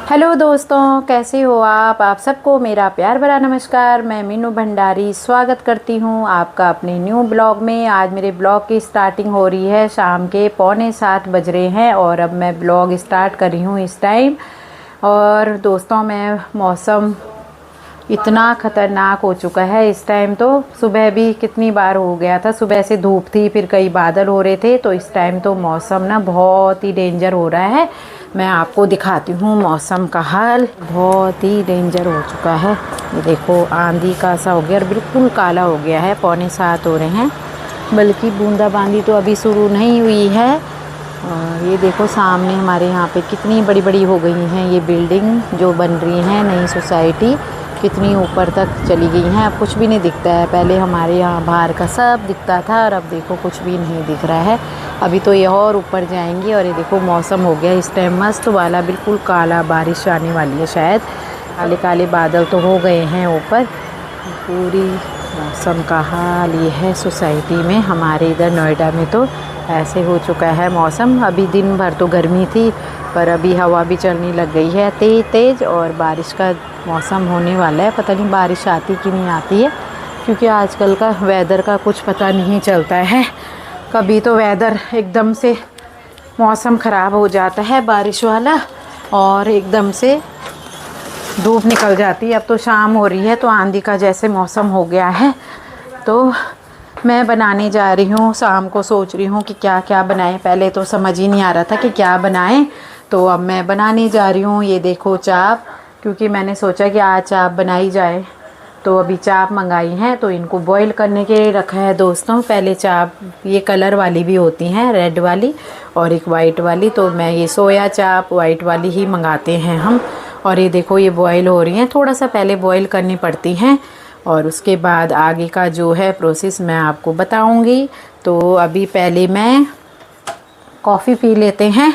Hello दोस्तों, कैसे हो आप सबको मेरा प्यार भरा नमस्कार। मैं मीनू भंडारी स्वागत करती हूँ आपका अपने न्यू ब्लॉग में। आज मेरे ब्लॉग की स्टार्टिंग हो रही है, शाम के 6:45 बज रहे हैं और अब मैं ब्लॉग स्टार्ट कर रही हूँ इस टाइम। और दोस्तों, मैं मौसम इतना ख़तरनाक हो चुका है इस टाइम। तो सुबह भी कितनी बार हो गया था, सुबह से धूप थी, फिर कई बादल हो रहे थे। तो इस टाइम तो मौसम ना बहुत ही डेंजर हो रहा है। मैं आपको दिखाती हूँ मौसम का हाल, बहुत ही डेंजर हो चुका है। ये देखो, आंधी का सा हो गया और बिल्कुल काला हो गया है। 6:45 हो रहे हैं, बल्कि बूंदाबांदी तो अभी शुरू नहीं हुई है। और ये देखो सामने हमारे यहाँ पे कितनी बड़ी बड़ी हो गई हैं ये बिल्डिंग जो बन रही हैं, नई सोसाइटी कितनी ऊपर तक चली गई हैं। अब कुछ भी नहीं दिखता है। पहले हमारे यहाँ बाहर का सब दिखता था और अब देखो कुछ भी नहीं दिख रहा है। अभी तो ये और ऊपर जाएंगी। और ये देखो मौसम हो गया इस टाइम मस्त वाला, बिल्कुल काला, बारिश आने वाली है शायद। काले काले बादल तो हो गए हैं ऊपर। पूरी मौसम का हाल ये है सोसाइटी में। हमारे इधर नोएडा में तो ऐसे हो चुका है मौसम। अभी दिन भर तो गर्मी थी, पर अभी हवा भी चलने लग गई है तेज़ तेज़ और बारिश का मौसम होने वाला है। पता नहीं बारिश आती कि नहीं आती है, क्योंकि आजकल का वेदर का कुछ पता नहीं चलता है। कभी तो वेदर एकदम से मौसम ख़राब हो जाता है बारिश वाला, और एकदम से धूप निकल जाती है। अब तो शाम हो रही है तो आंधी का जैसे मौसम हो गया है। तो मैं बनाने जा रही हूँ, शाम को सोच रही हूँ कि क्या क्या बनाएं। पहले तो समझ ही नहीं आ रहा था कि क्या बनाएं, तो अब मैं बनाने जा रही हूँ। ये देखो चाप, क्योंकि मैंने सोचा कि आज चाप बनाई जाए। तो अभी चाप मंगाई हैं, तो इनको बॉईल करने के लिए रखा है दोस्तों। पहले चाप, ये कलर वाली भी होती हैं, रेड वाली और एक वाइट वाली। तो मैं ये सोया चाप वाइट वाली ही मंगाते हैं हम। और ये देखो ये बॉईल हो रही हैं, थोड़ा सा पहले बॉईल करनी पड़ती हैं और उसके बाद आगे का जो है प्रोसेस मैं आपको बताऊंगी। तो अभी पहले मैं कॉफ़ी पी लेते हैं।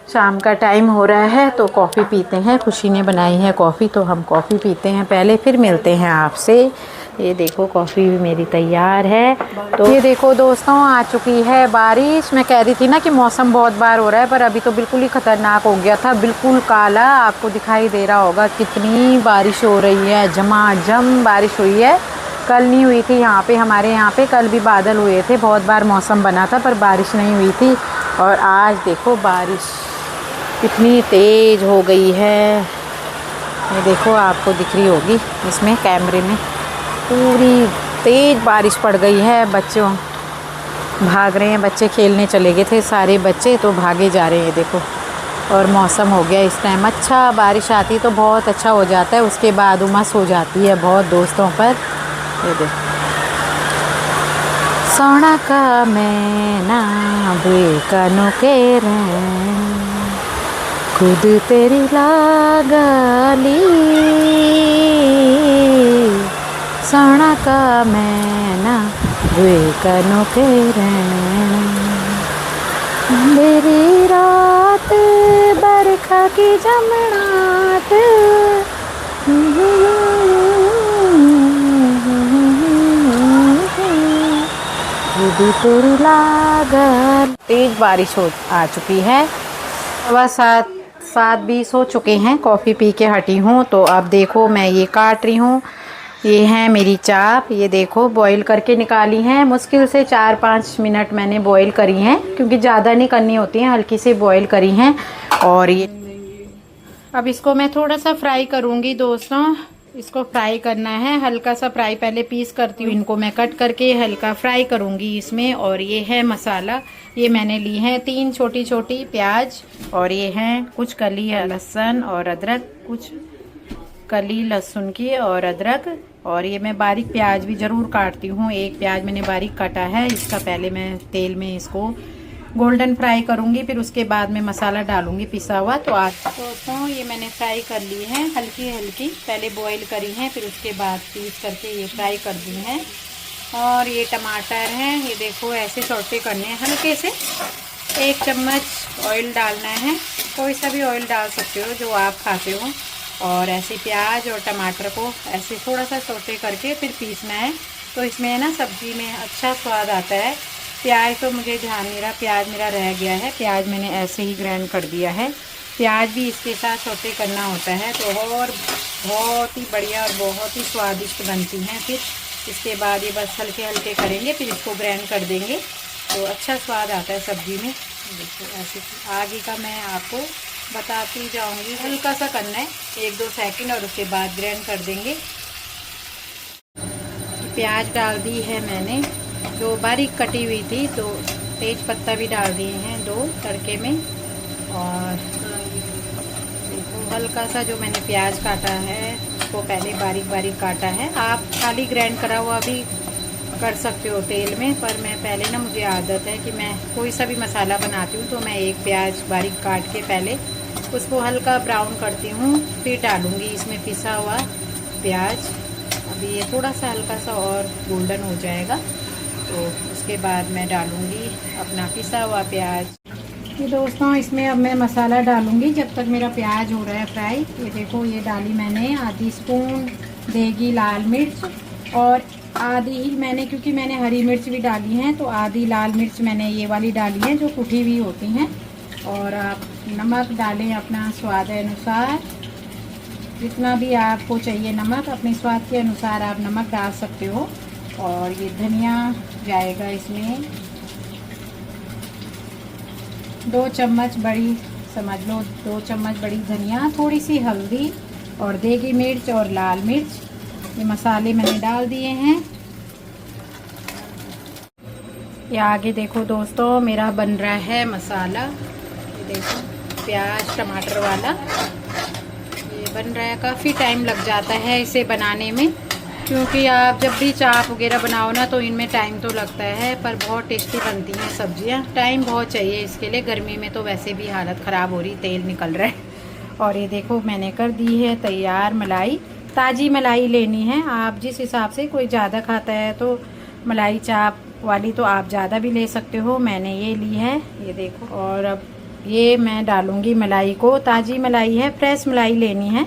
शाम का टाइम हो रहा है तो कॉफ़ी पीते हैं। खुशी ने बनाई है कॉफ़ी, तो हम कॉफ़ी पीते हैं पहले, फिर मिलते हैं आपसे। ये देखो कॉफ़ी भी मेरी तैयार है। तो ये देखो दोस्तों, आ चुकी है बारिश। मैं कह रही थी ना कि मौसम बहुत बार हो रहा है, पर अभी तो बिल्कुल ही ख़तरनाक हो गया था, बिल्कुल काला। आपको दिखाई दे रहा होगा कितनी बारिश हो रही है, झमाझम बारिश हुई है। कल नहीं हुई थी यहाँ पे, हमारे यहाँ पे कल भी बादल हुए थे, बहुत बार मौसम बना था, पर बारिश नहीं हुई थी। और आज देखो बारिश कितनी तेज़ हो गई है। ये देखो, आपको दिख रही होगी इसमें कैमरे में, पूरी तेज़ बारिश पड़ गई है। बच्चों भाग रहे हैं, बच्चे खेलने चले गए थे सारे बच्चे, तो भागे जा रहे हैं देखो। और मौसम हो गया इस टाइम अच्छा। बारिश आती तो बहुत अच्छा हो जाता है, उसके बाद उमस हो जाती है बहुत दोस्तों पर। ये देखो, सोना का मैना बेकनों के रैन, खुद तेरी लागली, सोना का मैना बेकनों के रैन, अंधेरी रात बरखा की जमनाट, तेरी लागल। तेज बारिश आ चुकी है। 7:20 हो चुके हैं। कॉफ़ी पी के हटी हूँ, तो अब देखो मैं ये काट रही हूँ। ये है मेरी चाप, ये देखो बॉईल करके निकाली हैं। मुश्किल से 4-5 मिनट मैंने बॉईल करी हैं, क्योंकि ज़्यादा नहीं करनी होती हैं, हल्की से बॉईल करी हैं। और ये अब इसको मैं थोड़ा सा फ्राई करूँगी दोस्तों। इसको फ्राई करना है, हल्का सा फ्राई पहले पीस करती हूँ। इनको मैं कट करके हल्का फ्राई करूँगी इसमें। और ये है मसाला, ये मैंने ली है 3 छोटी छोटी प्याज, और ये हैं कुछ कली लहसुन और अदरक, कुछ कली लहसुन की और अदरक। और ये मैं बारीक प्याज भी ज़रूर काटती हूँ, एक प्याज मैंने बारीक काटा है। इसका पहले मैं तेल में इसको गोल्डन फ्राई करूँगी, फिर उसके बाद में मसाला डालूँगी पिसा हुआ। तो आज दोस्तों ये मैंने फ्राई कर ली है हल्की हल्की, पहले बॉईल करी हैं, फिर उसके बाद पीस करके ये फ्राई कर दी हैं। और ये टमाटर हैं, ये देखो ऐसे सौटे करने हैं हल्के से। 1 चम्मच ऑयल डालना है, कोई सा भी ऑयल डाल सकते हो जो आप खाते हो। और ऐसे प्याज और टमाटर को ऐसे थोड़ा सा सौटे करके फिर पीसना है, तो इसमें ना सब्ज़ी में अच्छा स्वाद आता है। प्याज तो मुझे ध्यान नहीं रहा, प्याज मेरा रह गया है, प्याज मैंने ऐसे ही ग्राइंड कर दिया है। प्याज भी इसके साथ सौते करना होता है तो और बहुत ही बढ़िया और बहुत ही स्वादिष्ट बनती हैं। फिर इसके बाद ये बस हल्के हल्के करेंगे, फिर इसको ग्राइंड कर देंगे तो अच्छा स्वाद आता है सब्ज़ी में। देखो ऐसे आगे का मैं आपको बताती जाऊंगी। हल्का सा करना है 1-2 सेकंड और उसके बाद ग्राइंड कर देंगे। प्याज डाल दी है मैंने जो बारीक कटी हुई थी, तो तेज पत्ता भी डाल दिए हैं 2 तड़के में। और देखो हल्का सा जो मैंने प्याज काटा है उसको पहले बारीक बारीक काटा है। आप खाली ग्राइंड करा हुआ भी कर सकते हो तेल में, पर मैं पहले ना मुझे आदत है कि मैं कोई सा भी मसाला बनाती हूँ तो मैं एक प्याज बारीक काट के पहले उसको हल्का ब्राउन करती हूँ, फिर डालूँगी इसमें पिसा हुआ प्याज। अभी ये थोड़ा सा हल्का सा और गोल्डन हो जाएगा तो उसके बाद मैं डालूँगी अपना पिसा हुआ प्याज। ये दोस्तों इसमें अब मैं मसाला डालूँगी जब तक मेरा प्याज हो रहा है फ्राई। ये देखो ये डाली मैंने आधी स्पून देगी लाल मिर्च, और आधी ही मैंने, क्योंकि मैंने हरी मिर्च भी डाली हैं तो आधी लाल मिर्च मैंने ये वाली डाली है जो कुटी हुई होती हैं। और आप नमक डालें अपना स्वाद अनुसार, जितना भी आपको चाहिए नमक अपने स्वाद के अनुसार आप नमक डाल सकते हो। और ये धनिया जाएगा इसमें 2 चम्मच बड़ी, समझ लो 2 चम्मच बड़ी धनिया, थोड़ी सी हल्दी और देगी मिर्च और लाल मिर्च। ये मसाले मैंने डाल दिए हैं। ये आगे देखो दोस्तों मेरा बन रहा है मसाला। ये देखो प्याज टमाटर वाला ये बन रहा है। काफ़ी टाइम लग जाता है इसे बनाने में, क्योंकि आप जब भी चाप वगैरह बनाओ ना तो इनमें टाइम तो लगता है, पर बहुत टेस्टी बनती हैं सब्जियां। टाइम बहुत चाहिए इसके लिए, गर्मी में तो वैसे भी हालत ख़राब हो रही, तेल निकल रहा है। और ये देखो मैंने कर दी है तैयार मलाई। ताज़ी मलाई लेनी है आप जिस हिसाब से, कोई ज़्यादा खाता है तो मलाई चाप वाली तो आप ज़्यादा भी ले सकते हो, मैंने ये ली है। ये देखो और अब ये मैं डालूँगी मलाई को। ताज़ी मलाई है, फ्रेश मलाई लेनी है।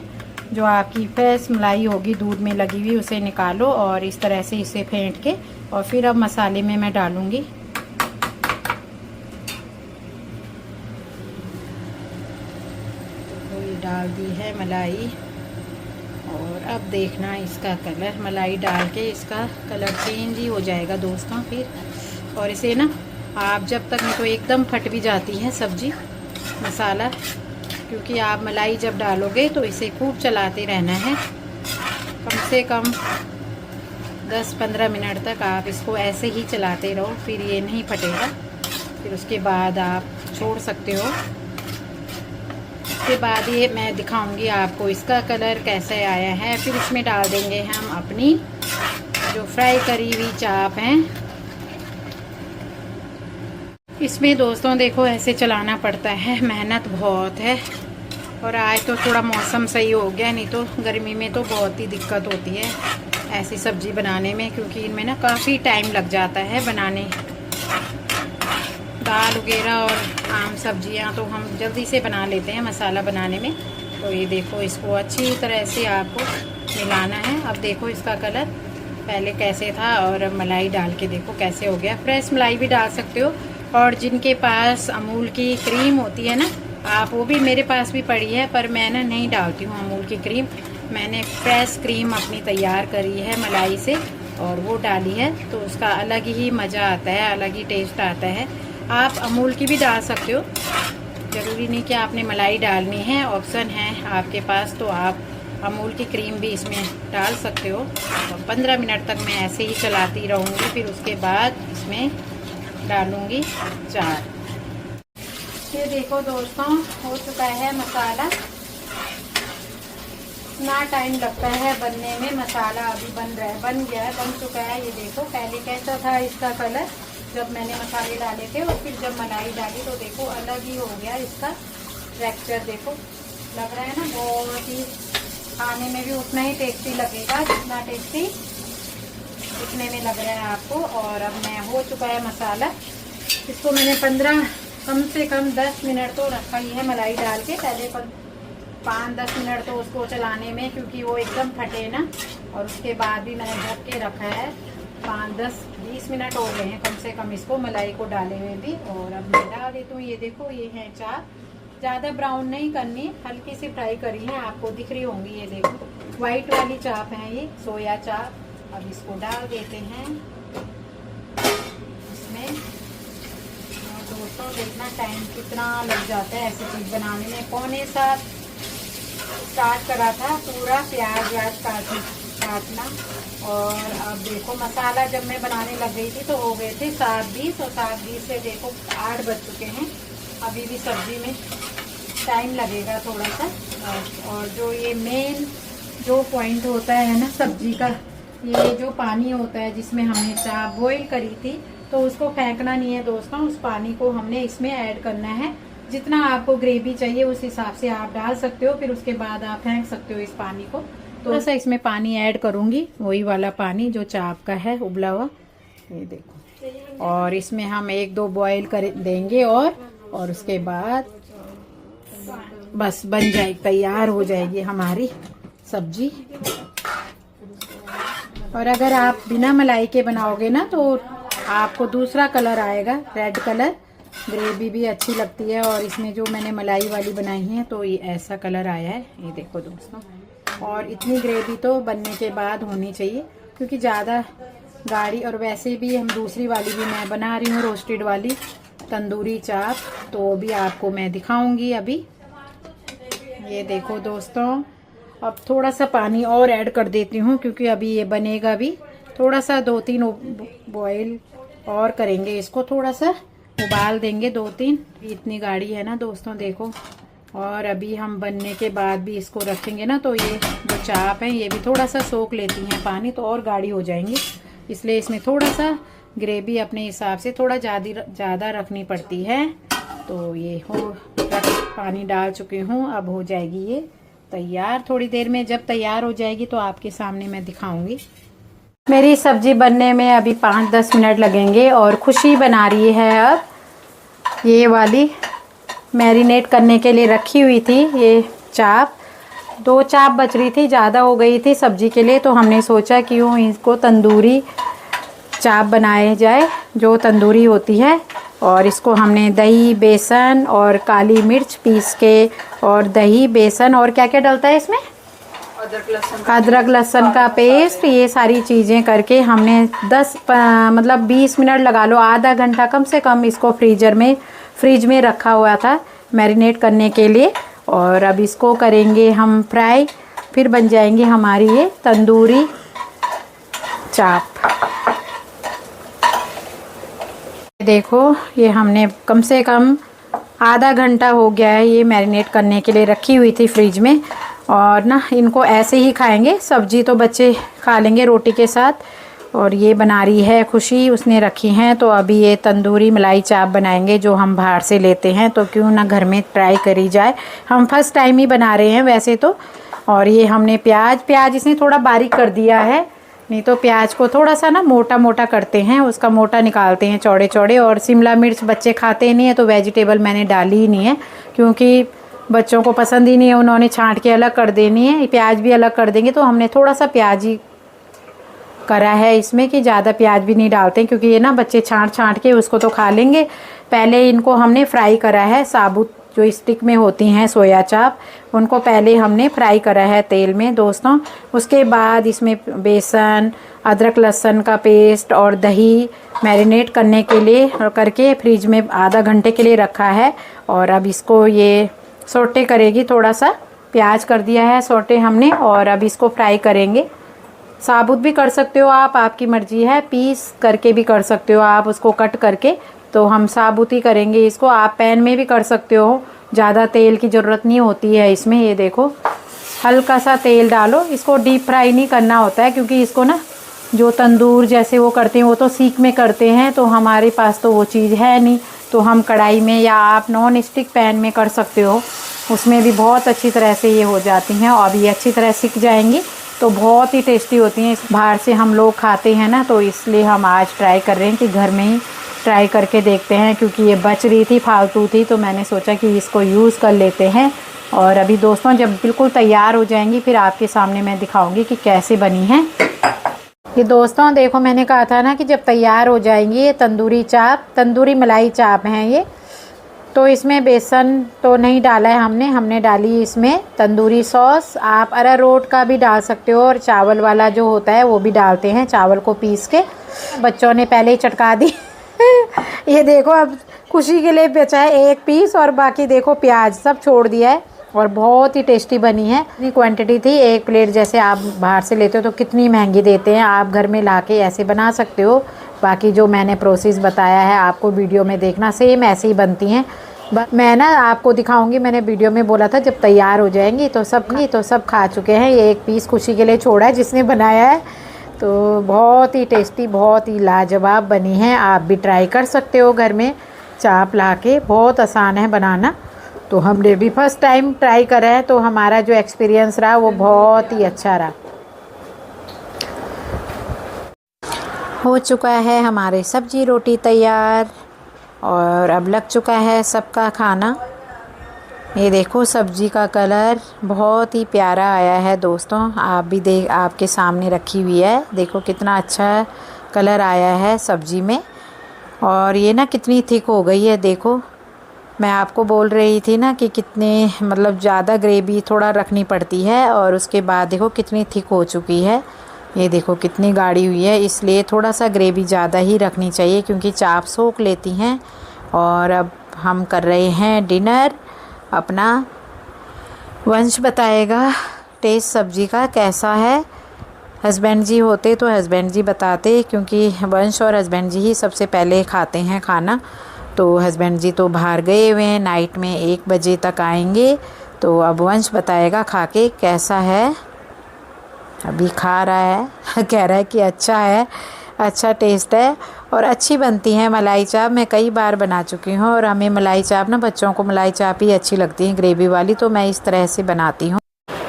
जो आपकी फ्रेश मलाई होगी दूध में लगी हुई उसे निकालो और इस तरह से इसे फेंट के, और फिर अब मसाले में मैं डालूँगी। तो ये डाल दी है मलाई, और अब देखना इसका कलर, मलाई डाल के इसका कलर चेंज ही हो जाएगा दोस्तों फिर। और इसे ना आप जब तक, नहीं तो एकदम फट भी जाती है सब्जी मसाला, क्योंकि आप मलाई जब डालोगे तो इसे खूब चलाते रहना है। कम से कम 10-15 मिनट तक आप इसको ऐसे ही चलाते रहो, फिर ये नहीं फटेगा। फिर उसके बाद आप छोड़ सकते हो। उसके बाद ये मैं दिखाऊंगी आपको इसका कलर कैसे आया है। फिर इसमें डाल देंगे हम अपनी जो फ्राई करी हुई चाप हैं। इसमें दोस्तों देखो ऐसे चलाना पड़ता है, मेहनत बहुत है। और आज तो थोड़ा मौसम सही हो गया, नहीं तो गर्मी में तो बहुत ही दिक्कत होती है ऐसी सब्ज़ी बनाने में, क्योंकि इनमें ना काफ़ी टाइम लग जाता है बनाने। दाल वगैरह और आम सब्जियां तो हम जल्दी से बना लेते हैं मसाला बनाने में। तो ये देखो इसको अच्छी तरह से आपको मिलाना है। अब देखो इसका कलर पहले कैसे था और मलाई डाल के देखो कैसे हो गया। फ्रेश मलाई भी डाल सकते हो, और जिनके पास अमूल की क्रीम होती है ना, आप वो भी, मेरे पास भी पड़ी है, पर मैं ना नहीं डालती हूँ अमूल की क्रीम। मैंने फ्रेश क्रीम अपनी तैयार करी है मलाई से और वो डाली है, तो उसका अलग ही मज़ा आता है, अलग ही टेस्ट आता है। आप अमूल की भी डाल सकते हो, ज़रूरी नहीं कि आपने मलाई डालनी है, ऑप्शन है आपके पास, तो आप अमूल की क्रीम भी इसमें डाल सकते हो। तो 15 मिनट तक मैं ऐसे ही चलाती रहूँगी। फिर उसके बाद इसमें डालूँगी चार। ये देखो दोस्तों हो चुका है मसाला। इतना टाइम लगता है बनने में, मसाला अभी बन रहा है, बन गया है, बन चुका है। ये देखो पहले कैसा था इसका कलर जब मैंने मसाले डाले थे, और फिर जब मलाई डाली तो देखो अलग ही हो गया इसका टेक्सचर। देखो लग रहा है ना, बहुत ही खाने में भी उतना ही टेस्टी लगेगा जितना टेस्टी दिखने में लग रहा है आपको। और अब मैं हो चुका है मसाला, इसको मैंने 15 कम से कम 10 मिनट तो रखा ही है मलाई डाल के। पहले 5-10 मिनट तो उसको चलाने में, क्योंकि वो एकदम फटे ना। और उसके बाद भी मैंने ढक के रखा है। 5-10-20 मिनट हो गए हैं कम से कम इसको मलाई को डाले हुए भी। और अब मैं डाल देती हूँ, ये देखो ये है चाप, ज़्यादा ब्राउन नहीं करनी, हल्की सी फ्राई करी है, आपको दिख रही होंगी। ये देखो वाइट वाली चाप है, ये सोया चाप। अब इसको डाल देते हैं इसमें। दोस्तों देखना टाइम कितना लग जाता है ऐसी चीज़ बनाने में। 6:45 स्टार्ट करा था पूरा प्याज व्याज काटना। और अब देखो मसाला जब मैं बनाने लग गई थी तो हो गए थे 7:20, और 7:20 से देखो 8 बज चुके हैं। अभी भी सब्जी में टाइम लगेगा थोड़ा सा। और जो ये मेन जो पॉइंट होता है ना सब्जी का, ये जो पानी होता है जिसमें हमने चाप बॉईल करी थी, तो उसको फेंकना नहीं है दोस्तों। उस पानी को हमने इसमें ऐड करना है। जितना आपको ग्रेवी चाहिए उस हिसाब से आप डाल सकते हो, फिर उसके बाद आप फेंक सकते हो इस पानी को। थोड़ा सा इसमें पानी ऐड करूंगी, वही वाला पानी जो चाप का है उबला हुआ, ये देखो। और इसमें हम 1-2 बॉईल कर देंगे और उसके बाद बस बन जाएगी, तैयार हो जाएगी हमारी सब्जी। और अगर आप बिना मलाई के बनाओगे ना तो आपको दूसरा कलर आएगा, रेड कलर। ग्रेवी भी अच्छी लगती है। और इसमें जो मैंने मलाई वाली बनाई है तो ये ऐसा कलर आया है, ये देखो दोस्तों। और इतनी ग्रेवी तो बनने के बाद होनी चाहिए, क्योंकि ज़्यादा गाढ़ी। और वैसे भी हम दूसरी वाली भी मैं बना रही हूँ, रोस्टेड वाली तंदूरी चाप, तो भी आपको मैं दिखाऊंगी अभी। ये देखो दोस्तों, अब थोड़ा सा पानी और ऐड कर देती हूँ, क्योंकि अभी ये बनेगा भी। थोड़ा सा 2-3 बॉईल और करेंगे इसको, थोड़ा सा उबाल देंगे 2-3। इतनी गाढ़ी है ना दोस्तों, देखो। और अभी हम बनने के बाद भी इसको रखेंगे ना, तो ये जो चाप है ये भी थोड़ा सा सोख लेती हैं पानी, तो और गाढ़ी हो जाएंगी। इसलिए इसमें थोड़ा सा ग्रेवी अपने हिसाब से थोड़ा ज़्यादा रखनी पड़ती है। तो ये पानी डाल चुकी हूँ, अब हो जाएगी ये तैयार। थोड़ी देर में जब तैयार हो जाएगी तो आपके सामने मैं दिखाऊंगी। मेरी सब्जी बनने में अभी 5-10 मिनट लगेंगे। और खुशी बना रही है अब ये वाली, मैरिनेट करने के लिए रखी हुई थी ये चाप। 2 चाप बच रही थी, ज़्यादा हो गई थी सब्जी के लिए, तो हमने सोचा क्यों इसको तंदूरी चाप बनाए जाए, जो तंदूरी होती है। और इसको हमने दही, बेसन और काली मिर्च पीस के, और दही, बेसन और क्या क्या डलता है इसमें, अदरक लहसुन का पेस्ट, ये सारी चीज़ें करके हमने 20 मिनट लगा लो, आधा घंटा कम से कम इसको फ्रिज में रखा हुआ था मैरिनेट करने के लिए। और अब इसको करेंगे हम फ्राई, फिर बन जाएंगे हमारी ये तंदूरी चाप। देखो ये हमने कम से कम आधा घंटा हो गया है ये मैरिनेट करने के लिए रखी हुई थी फ्रिज में। और ना इनको ऐसे ही खाएंगे, सब्जी तो बच्चे खा लेंगे रोटी के साथ। और ये बना रही है खुशी, उसने रखी हैं। तो अभी ये तंदूरी मलाई चाप बनाएंगे, जो हम बाहर से लेते हैं, तो क्यों ना घर में ट्राई करी जाए। हम फर्स्ट टाइम ही बना रहे हैं वैसे तो। और ये हमने प्याज इसने थोड़ा बारीक कर दिया है, नहीं तो प्याज को थोड़ा सा ना मोटा मोटा करते हैं, उसका मोटा निकालते हैं चौड़े चौड़े। और शिमला मिर्च बच्चे खाते नहीं है, तो वेजिटेबल मैंने डाली ही नहीं है, क्योंकि बच्चों को पसंद ही नहीं है, उन्होंने छांट के अलग कर देनी है। प्याज भी अलग कर देंगे, तो हमने थोड़ा सा प्याज ही करा है इसमें, कि ज़्यादा प्याज भी नहीं डालते हैं, क्योंकि ये ना बच्चे छांट के उसको तो खा लेंगे। पहले इनको हमने फ्राई करा है, साबुत जो स्टिक में होती हैं सोया चाप, उनको पहले हमने फ्राई करा है तेल में दोस्तों। उसके बाद इसमें बेसन, अदरक लहसुन का पेस्ट और दही मैरिनेट करने के लिए करके फ्रिज में आधा घंटे के लिए रखा है। और अब इसको ये सोटे करेगी, थोड़ा सा प्याज कर दिया है सोटे हमने, और अब इसको फ्राई करेंगे। साबुत भी कर सकते हो आप, आपकी मर्जी है, पीस करके भी कर सकते हो आप उसको कट करके, तो हम साबुत ही करेंगे इसको। आप पैन में भी कर सकते हो, ज़्यादा तेल की ज़रूरत नहीं होती है इसमें। ये देखो हल्का सा तेल डालो, इसको डीप फ्राई नहीं करना होता है, क्योंकि इसको ना जो तंदूर जैसे वो करते हैं वो तो सीख में करते हैं, तो हमारे पास तो वो चीज़ है नहीं। तो हम कढ़ाई में या आप नॉन स्टिक पैन में कर सकते हो, उसमें भी बहुत अच्छी तरह से ये हो जाती हैं। और अब ये अच्छी तरह सीख जाएंगी तो बहुत ही टेस्टी होती हैं। बाहर से हम लोग खाते हैं ना, तो इसलिए हम आज ट्राई कर रहे हैं कि घर में ही ट्राई करके देखते हैं, क्योंकि ये बच रही थी, फालतू थी, तो मैंने सोचा कि इसको यूज़ कर लेते हैं। और अभी दोस्तों जब बिल्कुल तैयार हो जाएंगी फिर आपके सामने मैं दिखाऊंगी कि कैसे बनी है ये। दोस्तों देखो मैंने कहा था ना कि जब तैयार हो जाएंगी ये तंदूरी चाप, तंदूरी मलाई चाप हैं ये, तो इसमें बेसन तो नहीं डाला है हमने डाली इसमें तंदूरी सॉस। आप अरारोट का भी डाल सकते हो और चावल वाला जो होता है वो भी डालते हैं, चावल को पीस के। बच्चों ने पहले ही चटका दी ये देखो, अब खुशी के लिए बचा है एक पीस और बाकी देखो प्याज सब छोड़ दिया है। और बहुत ही टेस्टी बनी है। इतनी क्वांटिटी थी, एक प्लेट जैसे आप बाहर से लेते हो तो कितनी महंगी देते हैं, आप घर में लाके ऐसे बना सकते हो। बाकी जो मैंने प्रोसेस बताया है आपको वीडियो में देखना, सेम ऐसे ही बनती हैं। मैं ना आपको दिखाऊंगी, मैंने वीडियो में बोला था जब तैयार हो जाएंगी तो सब खा चुके हैं। ये एक पीस खुशी के लिए छोड़ा है जिसने बनाया है। तो बहुत ही टेस्टी, बहुत ही लाजवाब बनी है। आप भी ट्राई कर सकते हो घर में चाप ला के, बहुत आसान है बनाना। तो हमने भी फर्स्ट टाइम ट्राई करा है, तो हमारा जो एक्सपीरियंस रहा वो बहुत ही अच्छा रहा। हो चुका है हमारे सब्जी रोटी तैयार और अब लग चुका है सबका खाना। ये देखो सब्जी का कलर बहुत ही प्यारा आया है दोस्तों, आप भी आपके सामने रखी हुई है। देखो कितना अच्छा कलर आया है सब्जी में। और ये ना कितनी थिक हो गई है, देखो मैं आपको बोल रही थी ना कि कितने मतलब ज़्यादा ग्रेवी थोड़ा रखनी पड़ती है, और उसके बाद देखो कितनी थिक हो चुकी है। ये देखो कितनी गाढ़ी हुई है, इसलिए थोड़ा सा ग्रेवी ज़्यादा ही रखनी चाहिए क्योंकि चाप सोख लेती हैं। और अब हम कर रहे हैं डिनर अपना। वंश बताएगा टेस्ट सब्जी का कैसा है। हस्बैंड जी होते तो हस्बैंड जी बताते, क्योंकि वंश और हस्बैंड जी ही सबसे पहले खाते हैं खाना। तो हस्बैंड जी तो बाहर गए हुए हैं, नाइट में 1 बजे तक आएंगे। तो अब वंश बताएगा खा के कैसा है। अभी खा रहा है कह रहा है कि अच्छा है, अच्छा टेस्ट है और अच्छी बनती है मलाई चाप। मैं कई बार बना चुकी हूँ और हमें मलाई चाप ना, बच्चों को मलाई चाप ही अच्छी लगती है ग्रेवी वाली, तो मैं इस तरह से बनाती हूँ।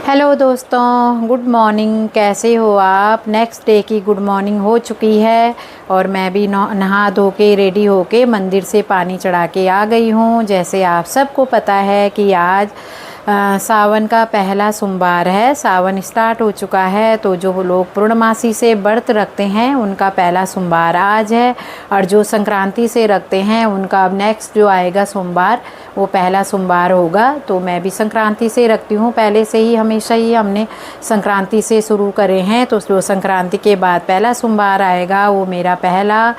हेलो दोस्तों, गुड मॉर्निंग, कैसे हो आप। नेक्स्ट डे की गुड मॉर्निंग हो चुकी है और मैं भी नहा धो के रेडी होके मंदिर से पानी चढ़ा के आ गई हूँ। जैसे आप सबको पता है कि आज सावन का पहला सोमवार है, सावन स्टार्ट हो चुका है। तो जो लोग पूर्णमासी से व्रत रखते हैं उनका पहला सोमवार आज है, और जो संक्रांति से रखते हैं उनका अब नेक्स्ट जो आएगा सोमवार वो पहला सोमवार होगा। तो मैं भी संक्रांति से रखती हूँ, पहले से ही हमेशा ही हमने संक्रांति से शुरू करे हैं। तो जो संक्रांति के बाद पहला सोमवार आएगा वो मेरा पहला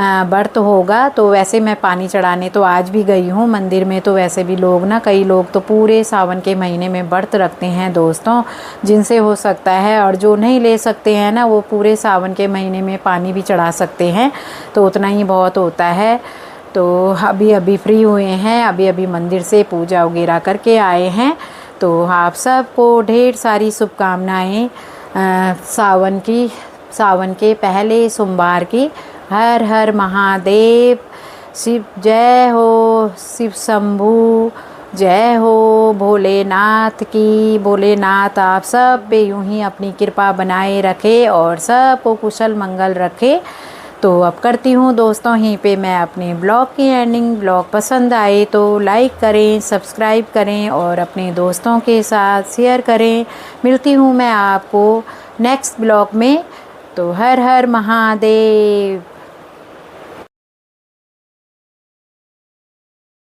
व्रत होगा। तो वैसे मैं पानी चढ़ाने तो आज भी गई हूँ मंदिर में। तो वैसे भी लोग ना, कई लोग तो पूरे सावन के महीने में व्रत रखते हैं दोस्तों, जिनसे हो सकता है। और जो नहीं ले सकते हैं ना, वो पूरे सावन के महीने में पानी भी चढ़ा सकते हैं, तो उतना ही बहुत होता है। तो अभी फ्री हुए हैं, अभी मंदिर से पूजा वगैरह करके आए हैं। तो आप सबको ढेर सारी शुभकामनाएँ सावन के पहले सोमवार की। हर हर महादेव, शिव जय हो, शिव शंभू जय हो, भोलेनाथ की। भोलेनाथ आप सब पे यूं ही अपनी कृपा बनाए रखे और सबको कुशल मंगल रखे। तो अब करती हूँ दोस्तों यहीं पे मैं अपने ब्लॉग की एंडिंग। ब्लॉग पसंद आए तो लाइक करें, सब्सक्राइब करें और अपने दोस्तों के साथ शेयर करें। मिलती हूँ मैं आपको नेक्स्ट ब्लॉग में। तो हर हर महादेव।